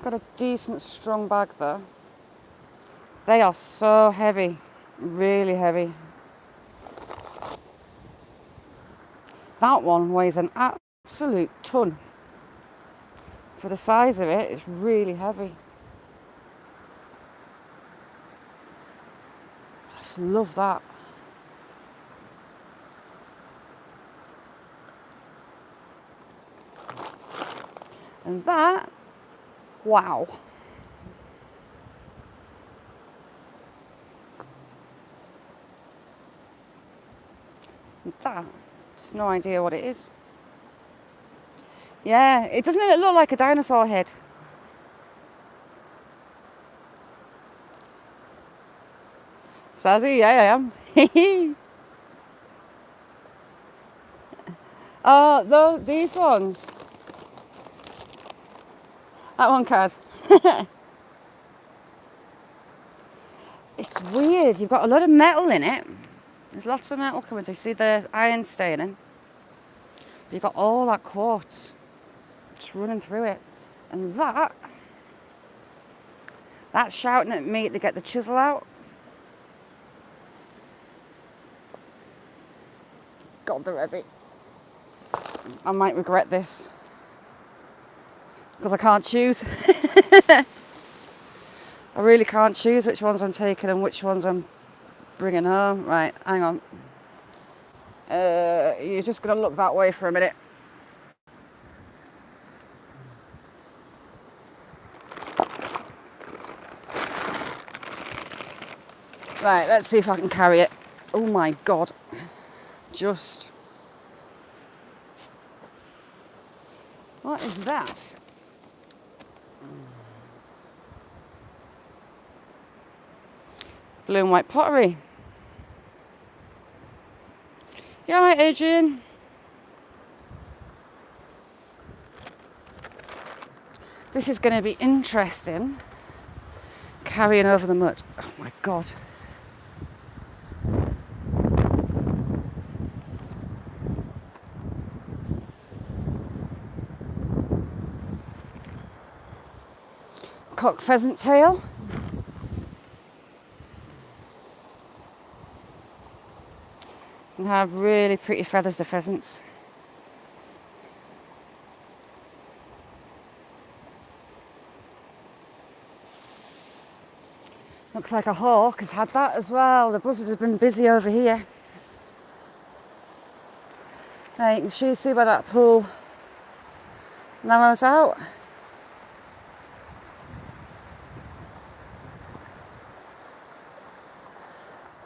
Speaker 1: Got a decent strong bag though. They are so heavy, really heavy. That one weighs an absolute ton. For the size of it, it's really heavy. I just love that. And that, wow. And that, just no idea what it is. Yeah, it doesn't it look like a dinosaur head? Sazzy, yeah, I am. Oh, these ones. That one, Kaz. It's weird. You've got a lot of metal in it. There's lots of metal coming through. See the iron staining? But you've got all that quartz just running through it. And that's shouting at me to get the chisel out. God, they're heavy. I might regret this. Because I can't choose. I really can't choose which ones I'm taking and which ones I'm bringing home. Right, hang on. You're just going to look that way for a minute. Right, let's see if I can carry it. Oh my God. Just. What is that? Blue and white pottery. You alright, Adrian? This is going to be interesting. Carrying over the mud. Oh my God. Cocked pheasant tail. and have really pretty feathers, the pheasants. Looks like a hawk has had that as well. The buzzard has been busy over here. Now you can see by that pool narrows out.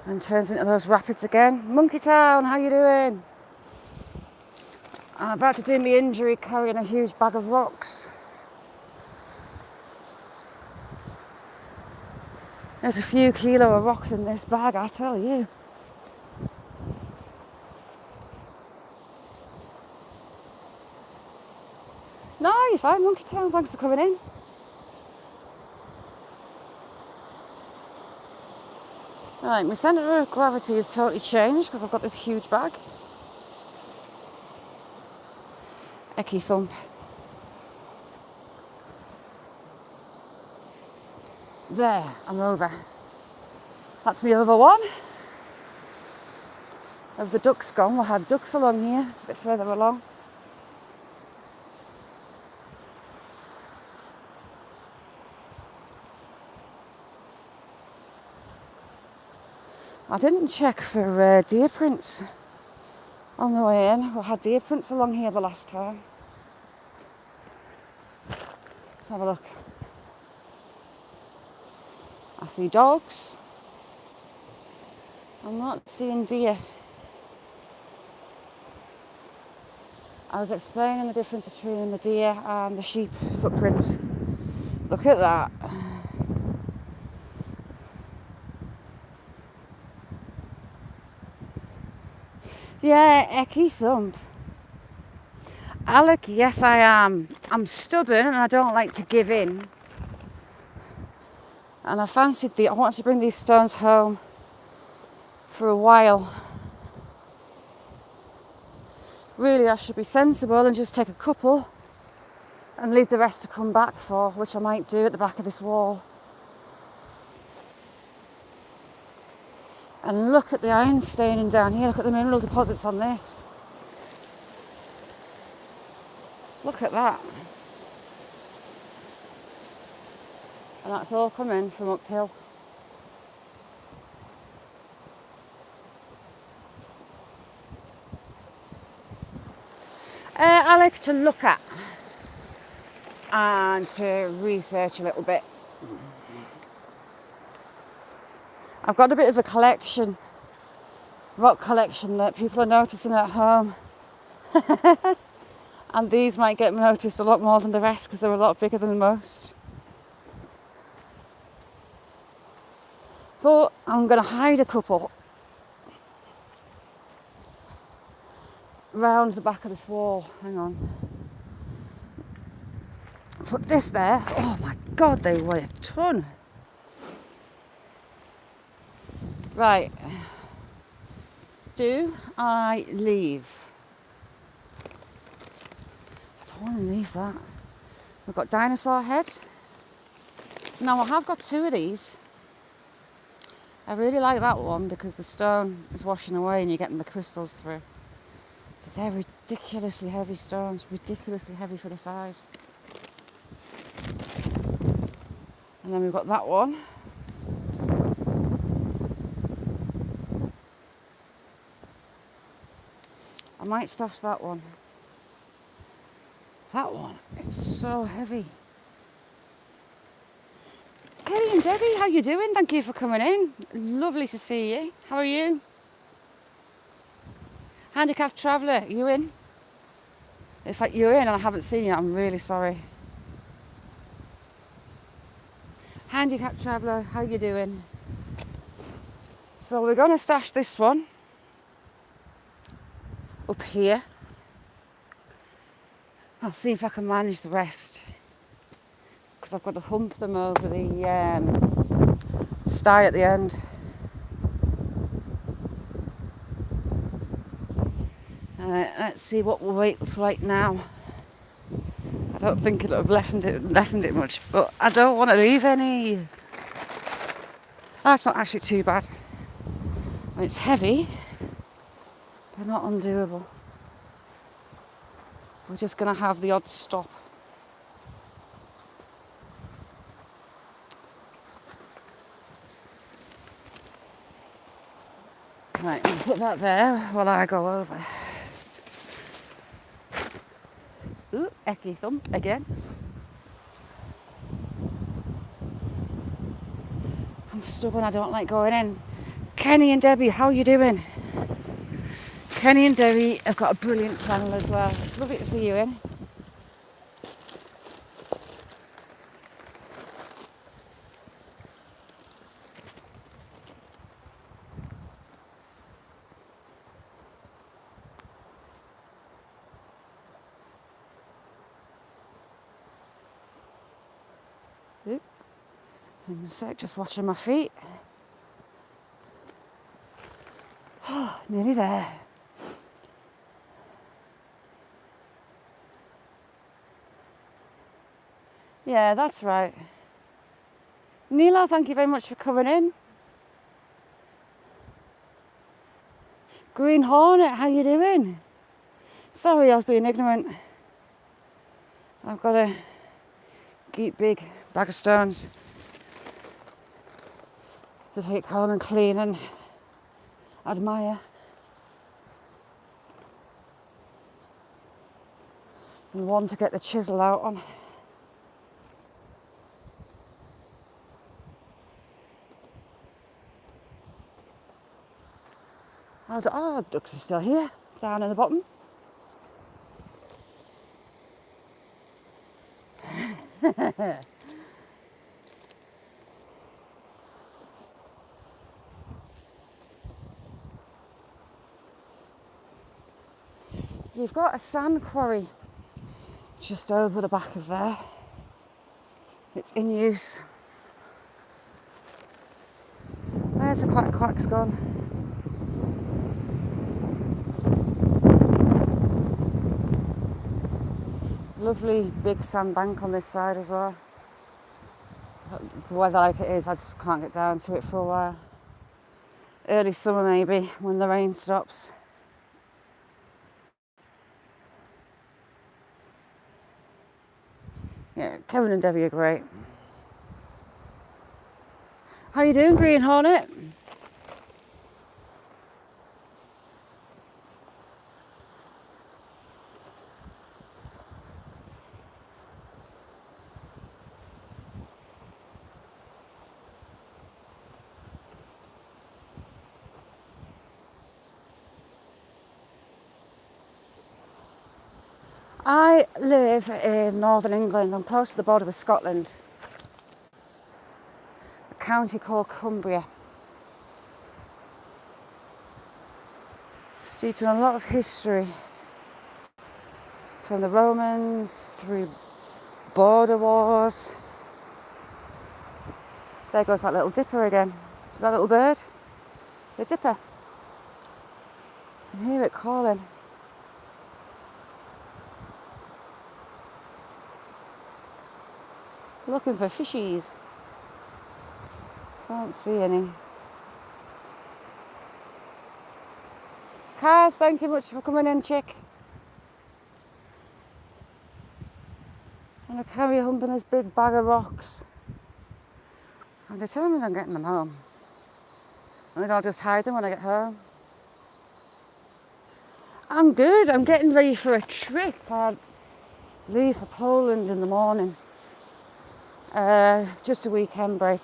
Speaker 1: And turns into those rapids again. Monkey Town, how you doing? I'm about to do my injury carrying a huge bag of rocks. There's a few kilo of rocks in this bag, I tell you. No, you're fine, Monkey Town, thanks for coming in. Right, my centre of gravity has totally changed because I've got this huge bag. Ecky thump. There, I'm over. That's my other one. Have the ducks gone? We had ducks along here, a bit further along. I didn't check for deer prints on the way in. We had deer prints along here the last time. Let's have a look. I see dogs. I'm not seeing deer. I was explaining the difference between the deer and the sheep footprints. Look at that. Yeah, Ecky thump. Alec, yes I am. I'm stubborn and I don't like to give in. And I wanted to bring these stones home for a while. Really, I should be sensible and just take a couple and leave the rest to come back for, which I might do at the back of this wall. And look at the iron staining down here. Look at the mineral deposits on this. Look at that. And that's all coming from uphill. I like to look at and to research a little bit. I've got a bit of a collection, rock collection that people are noticing at home. And these might get noticed a lot more than the rest because they're a lot bigger than most. But I'm going to hide a couple round the back of this wall. Hang on. Put this there. Oh my God, they weigh a ton. Right. Do I leave? I don't want to leave that. We've got dinosaur head. Now I have got two of these. I really like that one because the stone is washing away and you're getting the crystals through. But they're ridiculously heavy stones, ridiculously heavy for the size. And then we've got that one. I might stash that one. That one, it's so heavy. Kelly and Debbie, how you doing? Thank you for coming in. Lovely to see you. How are you? Handicapped Traveller, you in? If you're in and I haven't seen you, I'm really sorry. Handicapped Traveller, how you doing? So we're going to stash this one up here. I'll see if I can manage the rest. Because I've got to hump them over the sty at the end. Let's see what the weight's like now. I don't think it'll have lessened it much, but I don't want to leave any. That's not actually too bad. It's heavy. They're not undoable. We're just going to have the odd stop. Right, I'll put that there while I go over. Ooh, ecky thump again. I'm stubborn, I don't like going in. Kenny and Debbie, how are you doing? Kenny and Debbie have got a brilliant channel as well. It's lovely to see you in. Ooh, in a sec, just watching my feet. Oh, nearly there. Yeah, that's right. Neela, thank you very much for coming in. Green Hornet, how you doing? Sorry, I was being ignorant. I've got a big bag of stones to take home and clean and admire. And one to get the chisel out on. Oh, the ducks are still here, down in the bottom. You've got a sand quarry just over the back of there. It's in use. There's a quack's gone. Lovely big sandbank on this side as well. The weather like it is, I just can't get down to it for a while. Early summer maybe, when the rain stops. Yeah, Kevin and Debbie are great. How you doing, Green Hornet? I live in northern England. I'm close to the border with Scotland. A county called Cumbria. Steeped in a lot of history. From the Romans, through border wars. There goes that little dipper again. Is that little bird? The dipper. I can hear it calling. Looking for fishies. Can't see any. Kaz, thank you much for coming in, chick. I'm going to carry humping this big bag of rocks. I'm determined on getting them home. I think I'll just hide them when I get home. I'm good. I'm getting ready for a trip. I leave for Poland in the morning. Just a weekend break.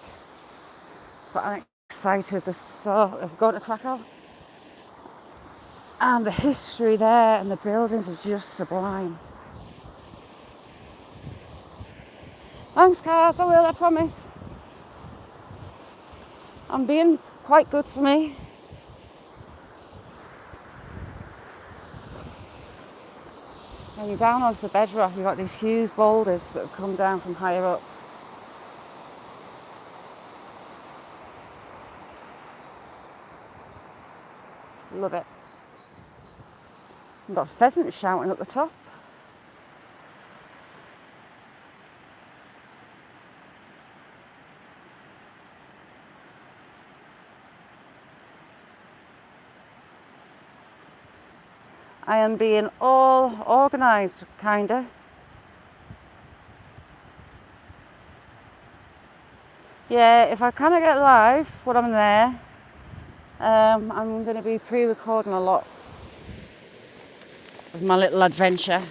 Speaker 1: But I'm excited. I've gone to Krakow. And the history there and the buildings are just sublime. Thanks, Kaz. I will, I promise. I'm being quite good for me. When you're down onto the bedrock, you've got these huge boulders that have come down from higher up. Love it. I've got pheasants shouting at the top. I am being all organised, kinda. Yeah, if I kind of get live when I'm there, I'm going to be pre-recording a lot of my little adventure.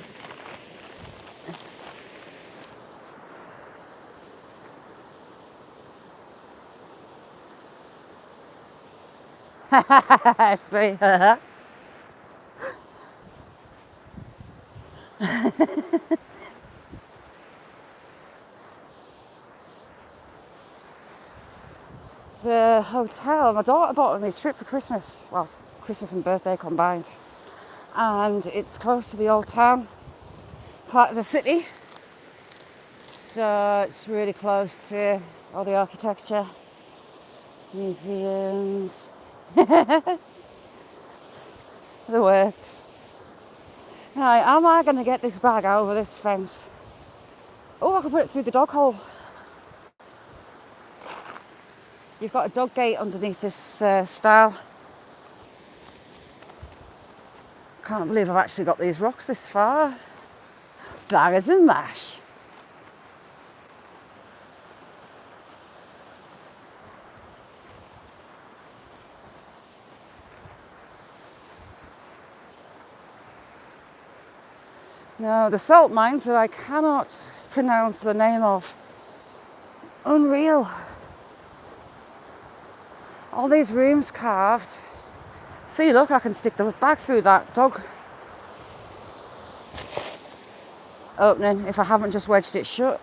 Speaker 1: It's very the hotel, my daughter bought me a trip for Christmas. Well, Christmas and birthday combined. And it's close to the old town part of the city. So it's really close to all the architecture, museums, the works. Right, am I going to get this bag over this fence? Oh, I can put it through the dog hole. You've got a dog gate underneath this stile. Can't believe I've actually got these rocks this far. Bangers and mash. No, the salt mines that I cannot pronounce the name of. Unreal. All these rooms carved. See, look, I can stick the bag through that dog opening if I haven't just wedged it shut.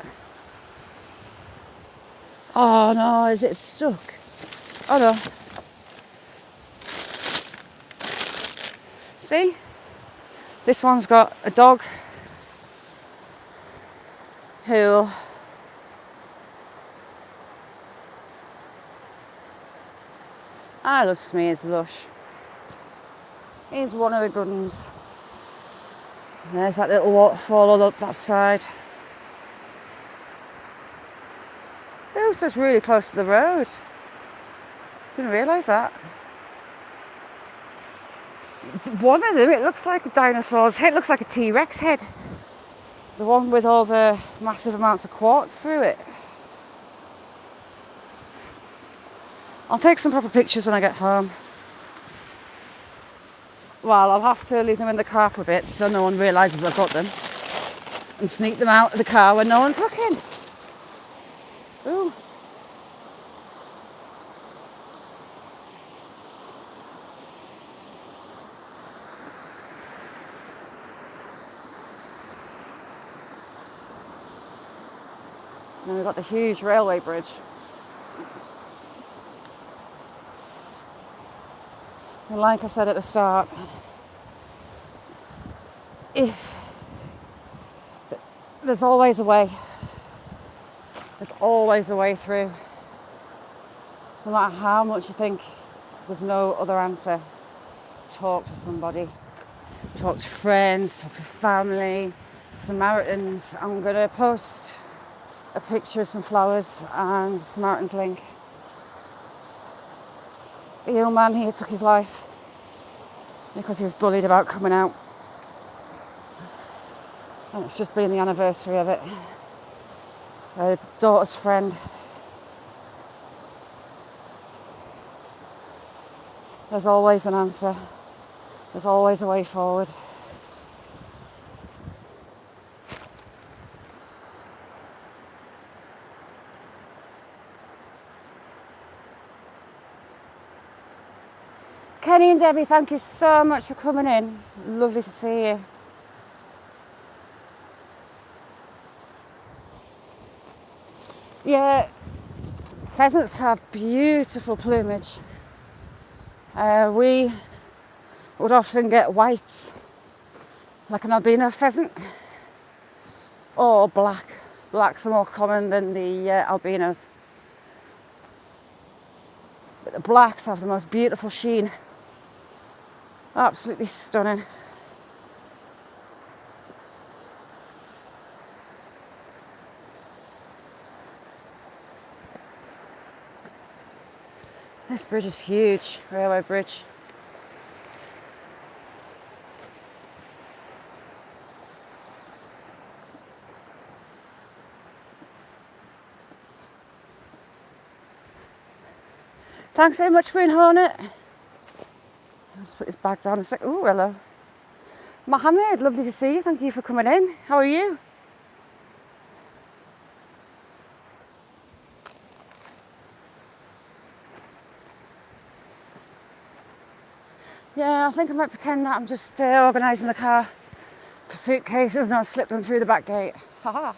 Speaker 1: Oh no, is it stuck? Oh no. See? This one's got a dog who I love Smears Lush. He's one of the good ones. There's that little waterfall all up that side. It was just really close to the road. Didn't realise that. One of them, it looks like a dinosaur's head. It looks like a T-Rex head. The one with all the massive amounts of quartz through it. I'll take some proper pictures when I get home. Well, I'll have to leave them in the car for a bit so no one realises I've got them. And sneak them out of the car when no one's looking. Ooh. And we've got the huge railway bridge. And like I said at the start, if there's always a way, there's always a way through. No matter how much you think there's no other answer, talk to somebody, talk to friends, talk to family, Samaritans. I'm going to post a picture of some flowers and Samaritan's link. A young man here took his life because he was bullied about coming out. And it's just been the anniversary of it. A daughter's friend. There's always an answer. There's always a way forward. Kenny and Debbie, thank you so much for coming in. Lovely to see you. Yeah, pheasants have beautiful plumage. We would often get whites, like an albino pheasant, or black. Blacks are more common than the albinos. But the blacks have the most beautiful sheen. Absolutely stunning. This bridge is huge, railway bridge. Thanks very much, Green Hornet. Let's put his bag down a sec. Oh, hello. Mohammed, lovely to see you. Thank you for coming in. How are you? Yeah, I think I might pretend that I'm just organising the car for suitcases and I'll slip them through the back gate. Haha.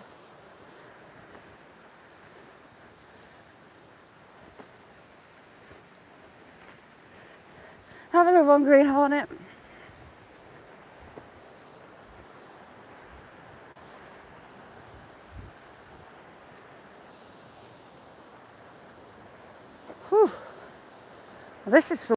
Speaker 1: Have a good one, Green Hornet. Whew. This is so